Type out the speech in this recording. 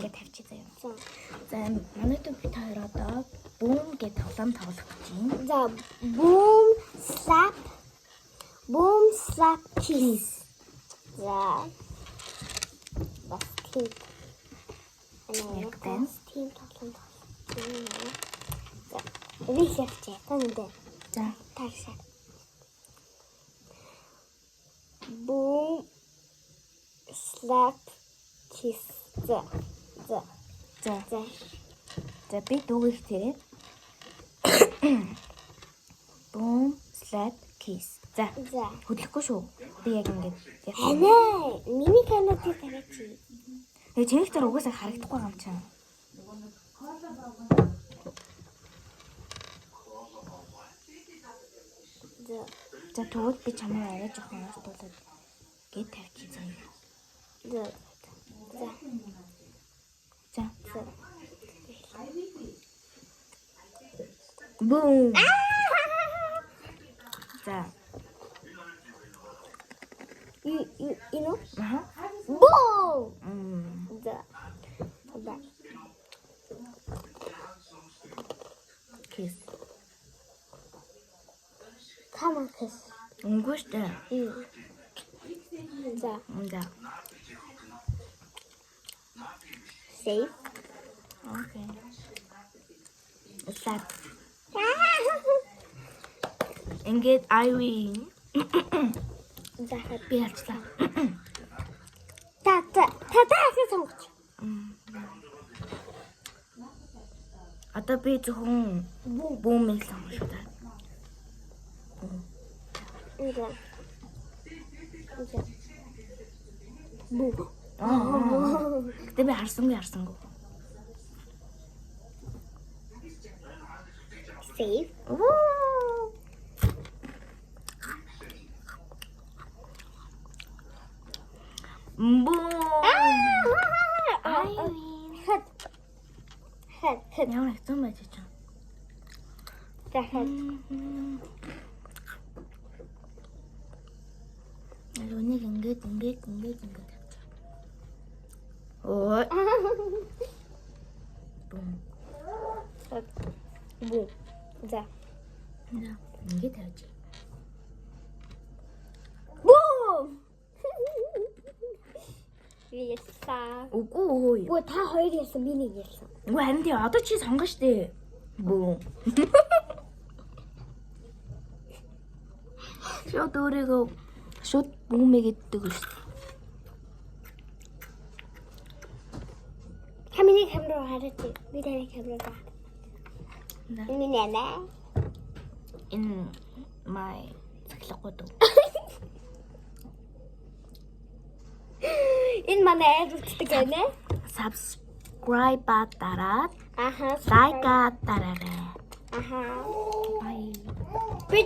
Ингээд тавьчих заяа. За манай төв бит хоёр одоо boom гэж тоглоом тоглох гэж байна. За boom slap kiss. За бас тийм. Яг тань. Тийм тоглоом. За research танд. За таашаа. Boom slap kiss. За би дүүгэх тэрэ. Boom slap kiss. За хөдлөхгүй шүү. Би яг ингэж Анаа, миний каналыг тавьчих. Чиний дээр угаасаа харагдахгүй юм чинь. За тэгвэл би чамайг арай жоохон ортуулаад гээд тавьчих заяа. За. Boom. За. You know? Boom. Да. Kiss. Come on, kiss. Өнгөштэй. За. Safe. Okay. Slap. Ингээд Irene. За Би алчлаа. та сонгоч. Одоо би зөвхөн бүүмийг сонгож байна. Бүү. Гэтэ би харсангүй. Safe. Boom. Head. Ямар хэцүү байж чам. За head. Нүг ингээд. Ой. Boom. Бүү. За. Ингээд тавьж. Бүү. Яса. Үгүй. Бүү та хоёр ялсан би нэг ялсан. Үгүй харин тий одоо чи сонгоо штэ. Boom. Шууд өөрийгөө шууд бүүмээ гэддэг шүү. Хамины камераа хараач. Би таны камераа хараа. Миний нэ. In my цахилгагүй дөө. Энэ манай үздэг гэнэ. Subscribe дараад. Аха. Like дараарай. Аха. Bye. Би